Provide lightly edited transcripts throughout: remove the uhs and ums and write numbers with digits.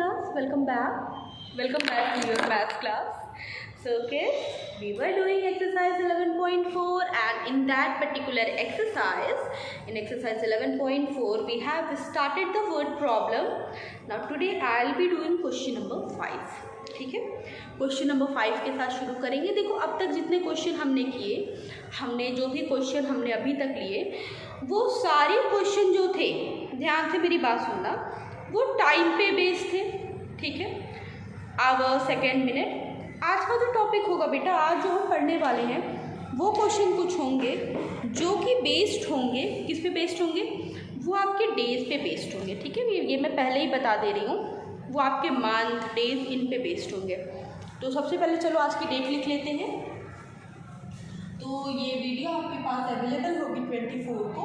class, welcome back to your math class. So kids, we were doing exercise 11.4 and in that particular exercise, in exercise 11.4 we have started the word problem. Now today I will be doing question number 5. ठीक है, question number 5 के साथ शुरू करेंगे. देखो अब तक जितने क्वेश्चन हमने किए, हमने जो भी क्वेश्चन हमने अभी तक लिए, वो सारे क्वेश्चन जो थे, ध्यान से मेरी बात सुनना, वो टाइम पे बेस्ड थे. ठीक है, आवर, सेकेंड, मिनट. आज का जो टॉपिक होगा बेटा, आज जो हम पढ़ने वाले हैं वो क्वेश्चन कुछ होंगे जो कि बेस्ड होंगे. किस पे बेस्ड होंगे? वो आपके डेज पे बेस्ड होंगे. ठीक है, ये मैं पहले ही बता दे रही हूँ, वो आपके मंथ, डेज, इन पे बेस्ड होंगे. तो सबसे पहले चलो आज की डेट लिख लेते हैं. तो ये वीडियो आपके पास अवेलेबल होगी 24 को.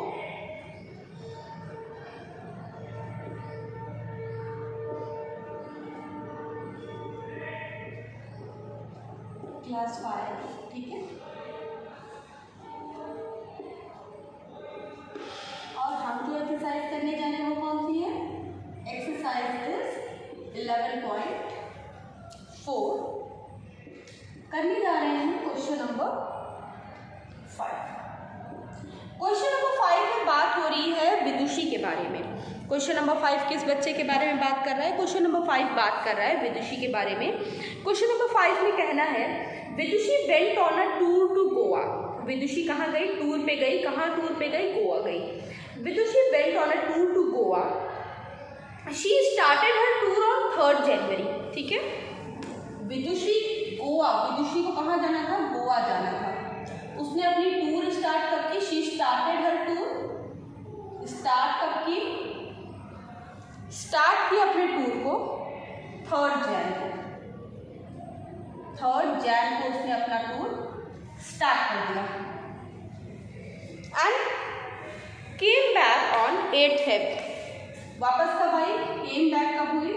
क्लास 5. ठीक है, और हम जो एक्सरसाइज करने जा रहे हैं वो कौन सी है? Exercise is 11.4. करने जा रहे हैं क्वेश्चन नंबर 5. क्वेश्चन नंबर 5 में बात हो रही है विदुषी के बारे में. क्वेश्चन नंबर 5 किस बच्चे के बारे में बात कर रहा है? क्वेश्चन नंबर 5 बात कर रहा है विदुषी के बारे में. क्वेश्चन नंबर 5 में कहना है Vidushi went on a tour to Goa. Vidushi कहाँ गई? टूर पे गई. कहाँ टूर पे गई? गोवा गई. Vidushi went on a tour to Goa. She started her tour on 3rd January. ठीक है, विदुषी गोवा, विदुषी को कहाँ जाना था? गोवा जाना था. उसने अपनी टूर स्टार्ट करके, she started her tour, start कब की? स्टार्ट किया अपने टूर को 3rd जैन को. 3rd जैन को उसने अपना टूर स्टार्ट कर दिया and came back on 8th Feb. वापस कब आई? केम बैक कब हुई?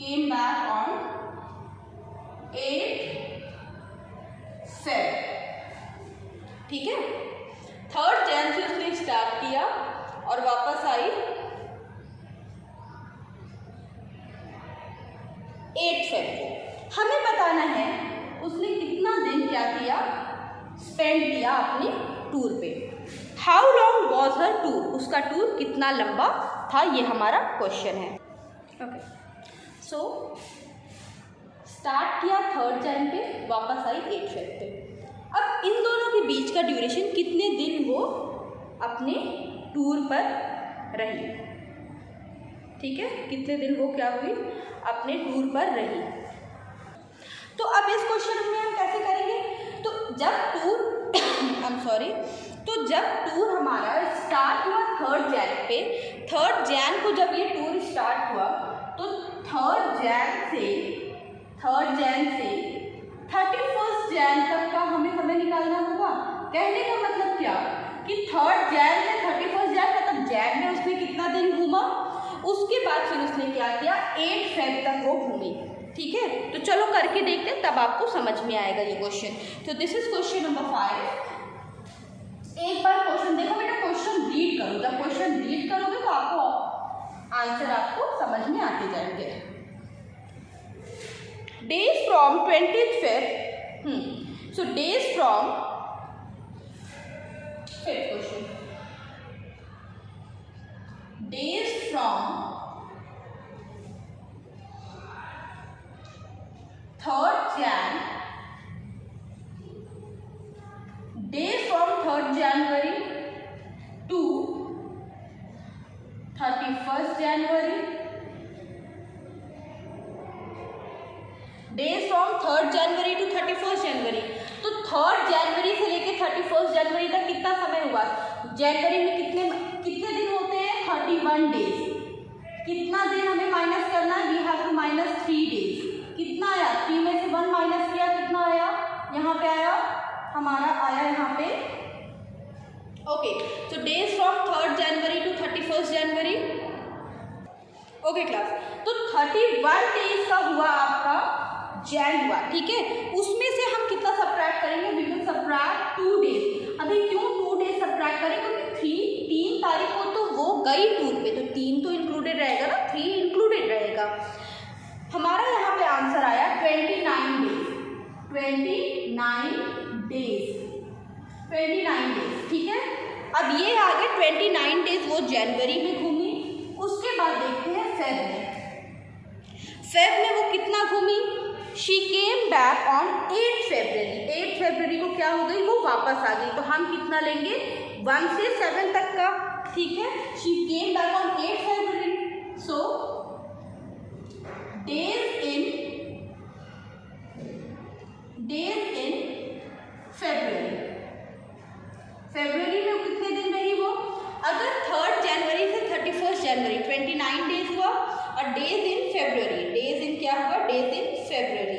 केम बैक ऑन 8th फेब. ठीक है, 3rd जैन से उसने स्टार्ट किया और वापस आई 8th फेब को. हमें बताना है उसने कितना दिन क्या किया? स्पेंड किया अपनी टूर पे. How long was her tour? उसका टूर कितना लंबा था, ये हमारा क्वेश्चन है. ओके, सो स्टार्ट किया 3rd जैन पे, वापस आई 8th फेब पे. अब इन दोनों के बीच का ड्यूरेशन, कितने दिन वो अपने टूर पर रही. ठीक है, कितने दिन वो क्या हुई? अपने टूर पर रही. तो अब इस क्वेश्चन में हम कैसे करेंगे? तो जब टूर तो जब टूर हमारा स्टार्ट हुआ 3rd जैन पे, 3rd जैन को जब ये टूर स्टार्ट हुआ तो 3rd जैन से 31st जैन तक का हमें समय निकालना होगा. कहने का मतलब क्या कि 3rd जैन से 31st जैन, मतलब जैन में उसने कितना दिन घूमा, उसके बाद फिर उसने क्या किया? 8th फेब तक वो घूमी. ठीक है, तो चलो करके देखते हैं, तब आपको समझ में आएगा ये क्वेश्चन. तो दिस इज क्वेश्चन नंबर 5. एक बार क्वेश्चन देखो बेटा, क्वेश्चन रीड करो. जब क्वेश्चन रीड करोगे तो आपको आंसर आपको समझ में आते जाएंगे. Days from 20th Feb. So days from, fifth question, days from 3rd Jan, days from 3rd January to 31st January, days from 3rd January to 31st January. तो 3rd जनवरी से लेके 31st जनवरी तक कितना समय हुआ? जनवरी में कितने दिन होते हैं? 31 डेज. कितना दिन हमें माइनस करना है? We have to minus 3 days. कितना आया? 3 में से 1 माइनस किया, कितना आया? यहाँ पे आया, हमारा आया यहाँ पे. Okay, so days from 3rd January to 31st January. Okay class, तो 31 डेज का हुआ आपका जैन हुआ. ठीक है, उसमें से हम कितना सब्ट्रैक्ट करेंगे? We will subtract 2 days. अभी क्यों 2 डेज सब्ट्रैक्ट करें? क्योंकि 3 तारीख को तो वो गई टूर पे, तो 3 तो इंक्लूडेड रहेगा ना, 3 इंक्लूडेड रहेगा. अब ये आ गए 29 डेज वो जनवरी में घूमी। उसके बाद देखते हैं फेब में। फेब में वो कितना घूमी? शी केम बैक ऑन 8 फरवरी। 8 फरवरी को क्या हो गई? वो वापस आ गई। तो हम कितना लेंगे? 1 से 7 तक का, ठीक है। She came back on 8 February, so days in February. फरवरी में कितने दिन रही वो? अगर 3 जनवरी से 31 जनवरी 29 डेज हुआ, और days in February, days in क्या हुआ? Days in February.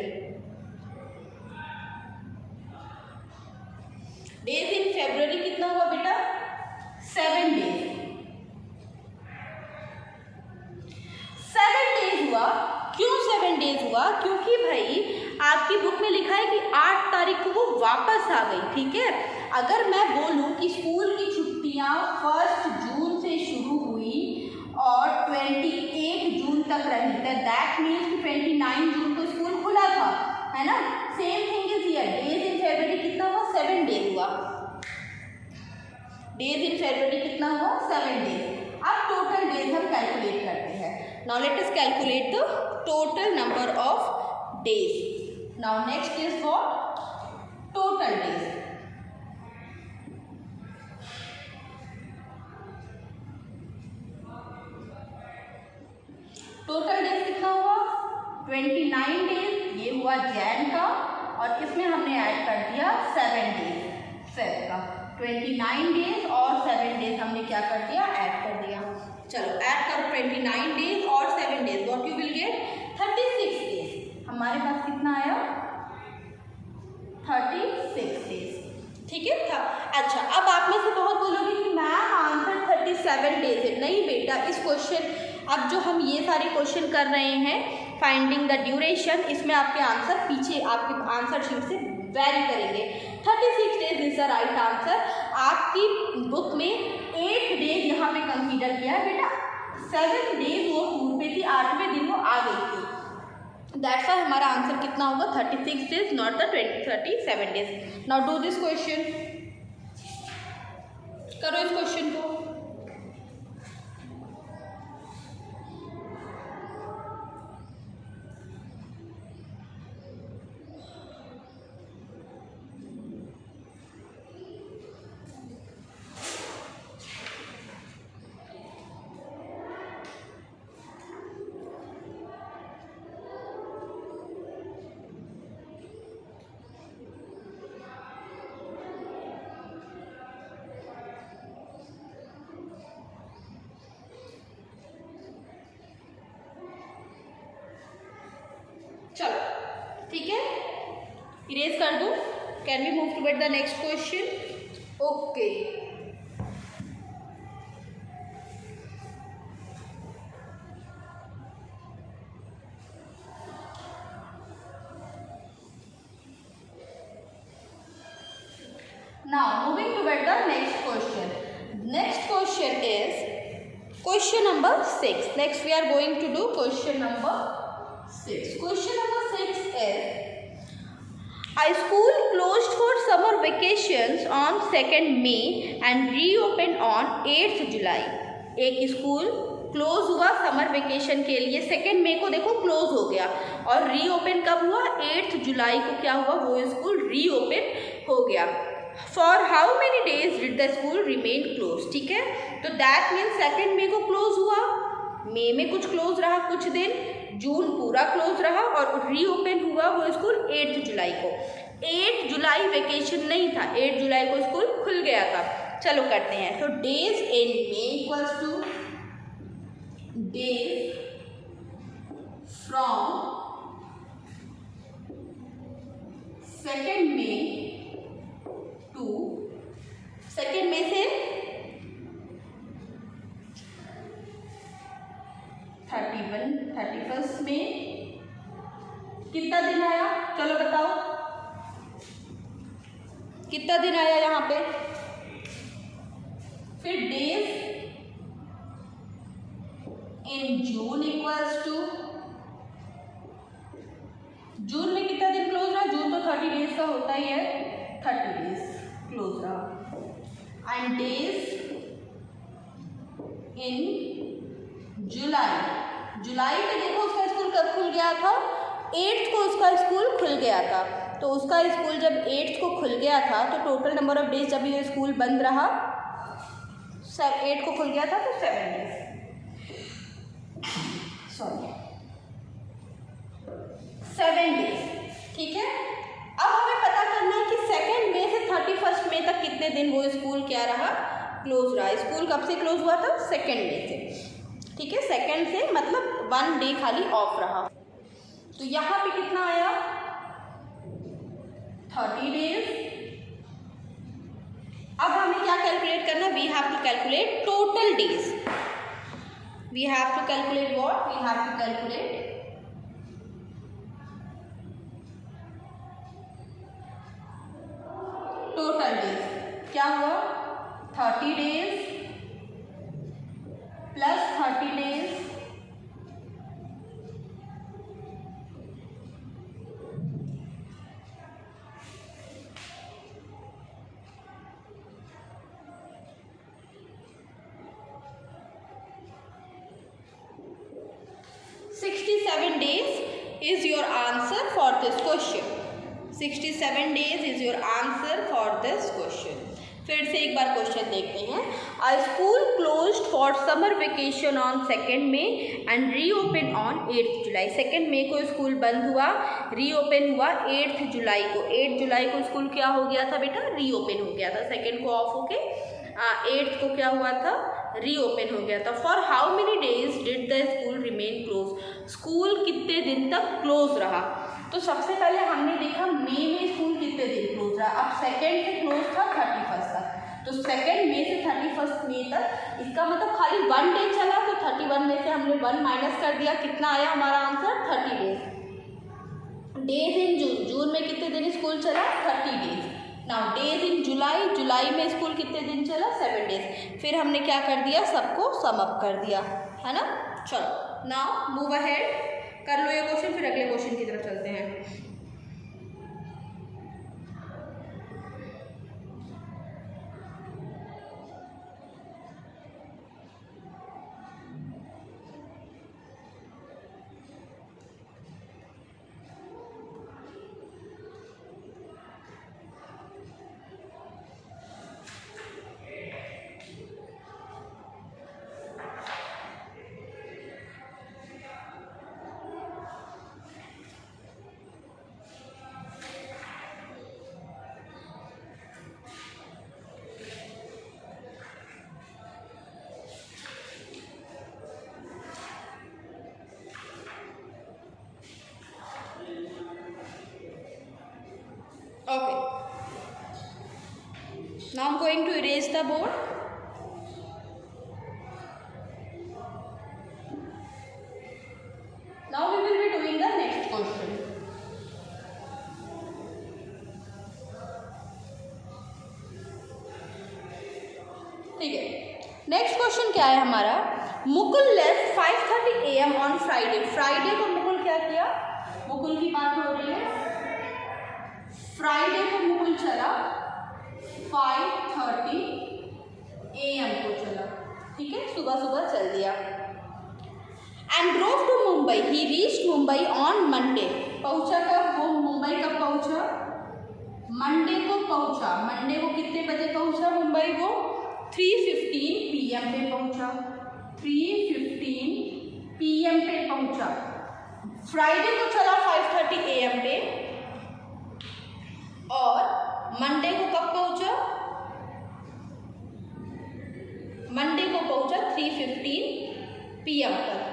Days in February कितना हुआ बेटा? 7 डेज। 7 डेज हुआ। क्यों 7 डेज हुआ? क्योंकि भाई आपकी बुक में लिखा है कि 8 तारीख को वो वापस आ गई, ठीक है। अगर मैं बोलूं कि स्कूल की छुट्टियां 1 जून से शुरू हुई और 28 जून तक रही, तो दैट मीन्स कि 29 जून को स्कूल खुला था, है ना। Same thing is here. Days in February कितना हुआ? 7 डेज हुआ। डेज इन फरवरी कितना हुआ? 7 डेज। अब टोटल डेज हम कैलकुलेट करते हैं। Now let us calculate the total number of days. Now next is what? Total days. Total days कितना हुआ? 29 डेज। ये हुआ जैन का, और इसमें हमने ऐड कर दिया 7 डेज फेब का। 29 डेज और 7 डेज हमने क्या कर दिया? ऐड कर दिया। चलो ऐड करो 29 डेज और 7 days, what you will get? 36 days. हमारे पास कितना आया? 36 डेज, ठीक है था। अच्छा, अब आप में से बहुत बोलोगे कि मैम आंसर 37 डेज है। नहीं बेटा, इस क्वेश्चन, अब जो हम ये सारे क्वेश्चन कर रहे हैं फाइंडिंग द ड्यूरेशन, इसमें आपके आंसर पीछे आपके आंसर शीट से वेरी करेंगे। 36 days is the right answer. आपकी बुक में 8 डेज यहाँ पे कंसीडर किया है बेटा। 7 डेज वो टूर पे थी, 8वें दिन वो आ गई थी। दैट्स वाई हमारा आंसर कितना होगा? 36 days, not the 37 days. Now do this question. करो इस क्वेश्चन को। चलो ठीक है, इरेज कर दूं। Can we move toward the next question? Okay, now moving toward the next question. Next question is question number 6. Next we are going to do question number 6. Question number 6 is a school closed for summer vacations on 2nd May and reopened on 8th July. एक school close हुआ summer vacation के लिए, 2nd मई को देखो close हो गया, और reopen कब हुआ? 8th जुलाई को क्या हुआ? वो स्कूल रीओपन हो गया। For how many days did the school remain close? ठीक है, तो दैट मीन्स 2nd मई को क्लोज हुआ, मई में कुछ क्लोज रहा कुछ दिन, जून पूरा क्लोज रहा, और रीओपन हुआ वो स्कूल 8th जुलाई को। 8 जुलाई वेकेशन नहीं था, 8 जुलाई को स्कूल खुल गया था। चलो करते हैं। तो days in May equals to days from 2nd May to 2nd May से 31st में कितना दिन आया? चलो बताओ कितना दिन आया यहाँ पे? फिर days in June equals to, June में कितना दिन क्लोज रहा? जून तो 30 डेज का होता ही है, 30 डेज क्लोज रहा। एंड डेज इन जुलाई में देखो उसका स्कूल कब खुल गया था, 8th को उसका स्कूल खुल गया था। तो उसका स्कूल जब 8th को खुल गया था तो टोटल नंबर ऑफ डेज जब ये स्कूल बंद रहा, 8 को खुल गया था तो 7 डेज, सॉरी 7 डेज। ठीक है, अब हमें पता करना है कि 2 मई से 31 मई तक कितने दिन वो स्कूल क्या रहा, क्लोज रहा। स्कूल कब से क्लोज हुआ था, 2 मई से। ठीक है, 2 से मतलब 1 डे खाली ऑफ रहा। तो यहाँ पे कितना आया, 30 डेज। अब हमें क्या कैलकुलेट करना, we have to calculate total days. We have to calculate what, we have to calculate total days. क्या हुआ, 30 days plus 30 days is your answer for this question. 67 days is your answer for this question. फिर से एक बार question देखते हैं। A school closed for summer vacation on 2 May and reopened on 8th July. 2 मई को school बंद हुआ, reopen हुआ 8th जुलाई को। 8 जुलाई को स्कूल क्या हो गया था बेटा, रीओपन हो गया था। 2 को ऑफ होके 8th को क्या हुआ था, रीओपन हो गया था। For how many days did the school remain close, school कितने दिन तक क्लोज रहा। तो सबसे पहले हमने देखा मई में स्कूल कितने दिन क्लोज रहा। अब 2 से क्लोज था 31 तक, तो 2 मई से 31 मई तक, इसका मतलब खाली 1 डे चला। तो 31 में से हमने 1 माइनस कर दिया, कितना आया हमारा आंसर, 30 डेज। डेज इन जून में कितने दिन स्कूल चला, 30 डेज। नाउ डेज इन जुलाई में स्कूल कितने दिन चला, 7 डेज। फिर हमने क्या कर दिया, सबको सम अप कर दिया, है ना। चलो नाउ मूव अहेड, कर लो ये क्वेश्चन, फिर अगले क्वेश्चन की तरफ चलते हैं। Okay, now I'm going to erase the board. Now we will be doing the next question. ठीक है, नेक्स्ट क्वेश्चन क्या है हमारा, Mukul left 5:30 AM on Friday. Friday को मुकुल क्या किया, मुकुल की बात हो रही है। फ्राइडे को मुकुल चला 5:30 AM को चला, ठीक है, सुबह सुबह चल दिया। And drove to Mumbai, he reached Mumbai on Monday. पहुंचा कब वो, मुंबई कब पहुंचा, मंडे को पहुंचा। मंडे को कितने बजे पहुंचा मुंबई, वो 3:15 PM पे पहुंचा। 3:15 PM पे पहुंचा। फ्राइडे को चला 5:30 AM पे, और मंडे को कब पहुंचा, मंडे को पहुंचा 3:15 PM पर।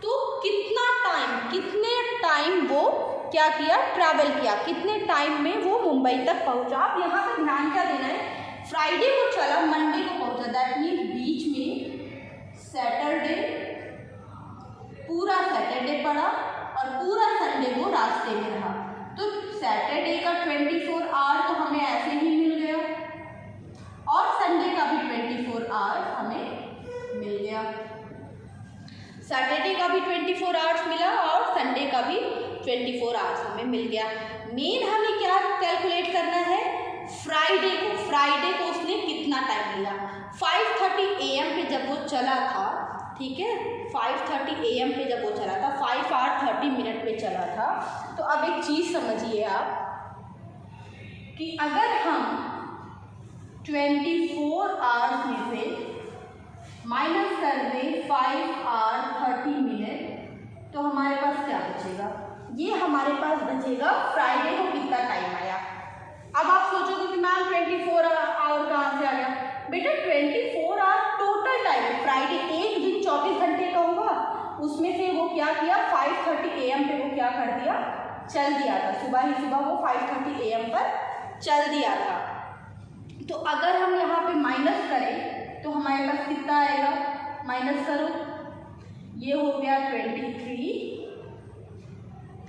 तो कितना टाइम, कितने टाइम वो क्या किया, ट्रैवल किया, कितने टाइम में वो मुंबई तक पहुंचा। आप यहाँ पर ध्यान क्या देना है, फ्राइडे को चला मंडे को पहुंचा, दैट मीन्स बीच में सैटरडे, पूरा सैटरडे पड़ा और पूरा संडे वो रास्ते में रहा। तो सैटरडे का 24 आवर तो हमें ऐसे ही मिल गया, और संडे का भी 24 आवर्स हमें मिल गया। सैटरडे का भी 24 आवर्स मिला और संडे का भी 24 आवर्स हमें मिल गया। मेन हमें क्या कैलकुलेट करना है, फ्राइडे को उसने कितना टाइम लिया। 5:30 AM पे जब वो चला था, ठीक है, 5:30 AM पे जब वो चला था, 5 hour 30 minute पे चला था। तो अब एक चीज़ समझिए आप कि अगर हम 24 hours में से माइनस कर दें 5 hour 30 minute, तो हमारे पास क्या बचेगा? ये हमारे पास बचेगा फ्राइडे को कितना टाइम आया। अब आप सोचोगे कि मैम 24 आवर कहाँ से आ गया? बेटा 24 आवर टोटल टाइम है। फ्राइडे एक दिन 24 घंटे का होगा, उसमें से वो क्या किया, 5:30 AM पे वो क्या कर दिया, चल दिया था। सुबह ही सुबह वो 5:30 AM पर चल दिया था। तो अगर हम यहाँ पे माइनस करें तो हमारे पास कितना आएगा? माइनस करो, ये हो गया 23,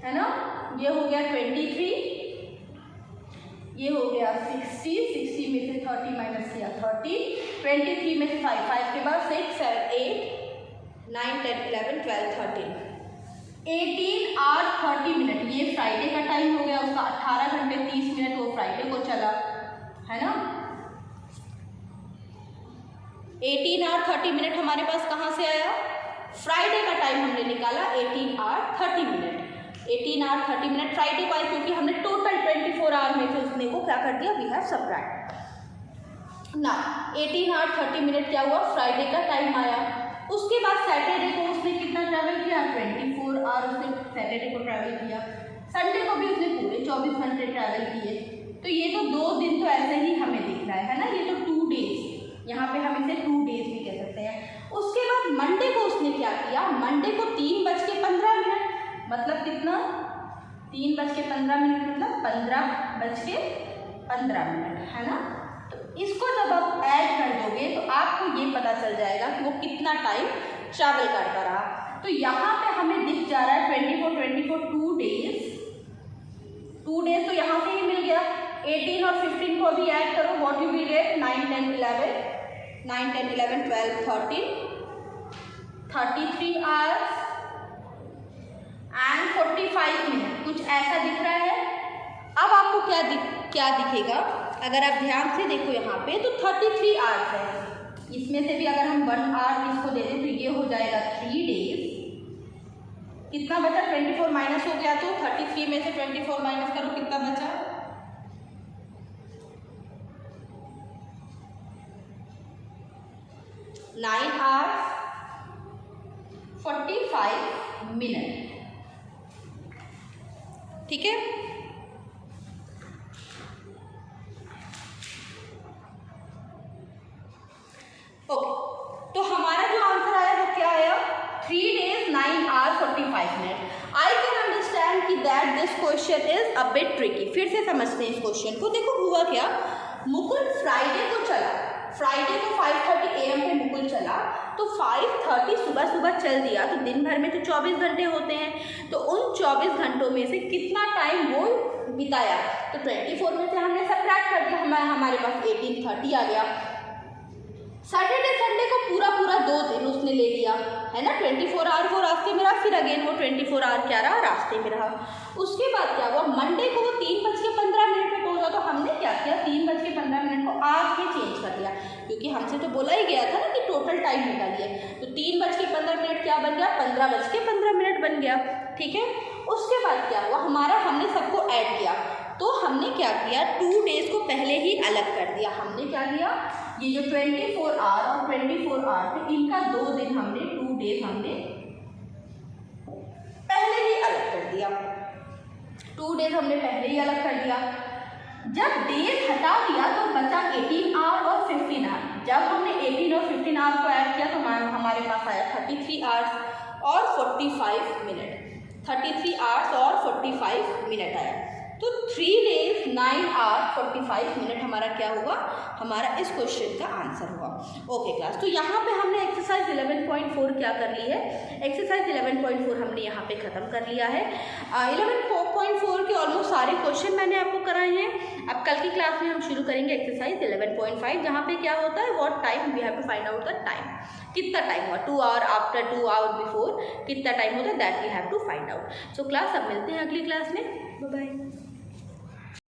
है ना, ये हो गया 23, ये हो गया 60 में से 30 माइनस किया 30, 23 में से 5 के बाद 6 7 8 9 10 11 12 13 18 hour 30 minute। ये फ्राइडे का टाइम हो गया, उसका 18 घंटे 30 मिनट वो फ्राइडे को चला, है ना। 18 hour 30 minute हमारे पास कहाँ से आया? फ्राइडे का टाइम हमने निकाला 18 hour 30 minute। 18 hour 30 minute Friday को आया क्योंकि हमने टोटल 24 आवर में से उसने को क्या कर दिया, वी हैव सब्ट्रैक्ट ना। 18 hour 30 minute क्या हुआ, फ्राइडे का टाइम आया। उसके बाद सैटरडे को उसने कितना ट्रैवल किया, 24 आवर उसने सैटरडे को ट्रैवल किया। संडे को भी उसने पूरे 24 घंटे ट्रैवल किए। तो ये तो 2 दिन तो ऐसे ही हमें दिख रहा है ना, ये तो 2 days, यहाँ पे हम इसे 2 days भी कह सकते हैं। उसके बाद मंडे को उसने क्या किया, मंडे को 3:15 मतलब कितना, 3:15 मतलब 15:15, है ना। तो इसको जब आप ऐड कर दोगे तो आपको ये पता चल जाएगा कि वो कितना टाइम ट्रैवल करता रहा। तो यहाँ पे हमें दिख जा रहा है 24 2 days, 2 days तो यहाँ से ही मिल गया। 18 और 15 को अभी ऐड करो, what you will get, 9 10 11 12 13 33 hours and 45 minute, कुछ ऐसा दिख रहा है। अब आपको क्या दिखेगा, अगर आप ध्यान से देखो यहाँ पे तो 33 आवर्स है। इसमें से भी अगर हम 1 आवर इसको दे दें तो ये हो जाएगा 3 days। कितना बचा, 24 माइनस हो गया, तो 33 में से 24 माइनस करो, कितना बचा, 9 hours 45 minute, ठीक है। ओके, तो हमारा जो आंसर आया वो क्या आया, 3 days 9 hours 45 minute। I can understand कि that this question is a bit tricky. फिर से समझते हैं इस क्वेश्चन को। देखो हुआ क्या, मुकुल फ्राइडे को चला, फ्राइडे को 5:30 AM पे मुकुल चला, तो 5:30 सुबह चल दिया, तो दिन भर में तो 24 घंटे होते हैं। तो उन 24 घंटों में से कितना टाइम वो बिताया, तो 24 में से हमने सब्ट्रैक्ट कर दिया, हमारे पास 18:30 आ गया। सैटरडे संडे को पूरा 2 दिन उसने ले लिया, है ना। 24 आवर वो रास्ते में रहा, फिर अगेन वो 24 आवर क्या रहा, रास्ते में रहा। उसके बाद क्या हुआ, मंडे को वो 3:15 पे पहुंचा, तो हमने क्या किया, 3:15 को आज के चेंज कर दिया, क्योंकि हमसे तो बोला ही गया था ना कि टोटल टाइम निकालिए। तो 3:15 क्या बन गया, 15:15 बन गया, ठीक है। उसके बाद क्या हुआ, हमने सबको ऐड किया, तो हमने क्या किया, 2 days को पहले ही अलग कर दिया। हमने क्या किया, ये जो 24 आवर और 24 आवर थे, इनका 2 दिन हमने 2 days हमने पहले ही अलग कर दिया। 2 days हमने पहले ही अलग कर दिया। जब डेज हटा दिया तो बचा 18 आवर और 15 आवर। जब हमने 18 और 15 आवर को ऐड किया तो हमारे पास आया 33 आवर्स और 45 मिनट। 33 आवर्स और 45 मिनट आया। तो 3 days 9 hours 45 मिनट हमारा क्या हुआ, हमारा इस क्वेश्चन का आंसर हुआ। ओके क्लास, तो यहाँ पे हमने एक्सरसाइज 11.4 क्या कर ली है, एक्सरसाइज 11.4 हमने यहाँ पे ख़त्म कर लिया है। 11.4 के ऑलमोस्ट सारे क्वेश्चन मैंने आपको कराए हैं। अब कल की क्लास में हम शुरू करेंगे एक्सरसाइज 11.5, जहाँ पे क्या होता है, what time we have to find out the time, कितना टाइम हुआ, 2 आवर आफ्टर, 2 आवर बिफोर, कितना टाइम होता है, that we have to find out. So class अब मिलते हैं अगली क्लास में, बाय बाय।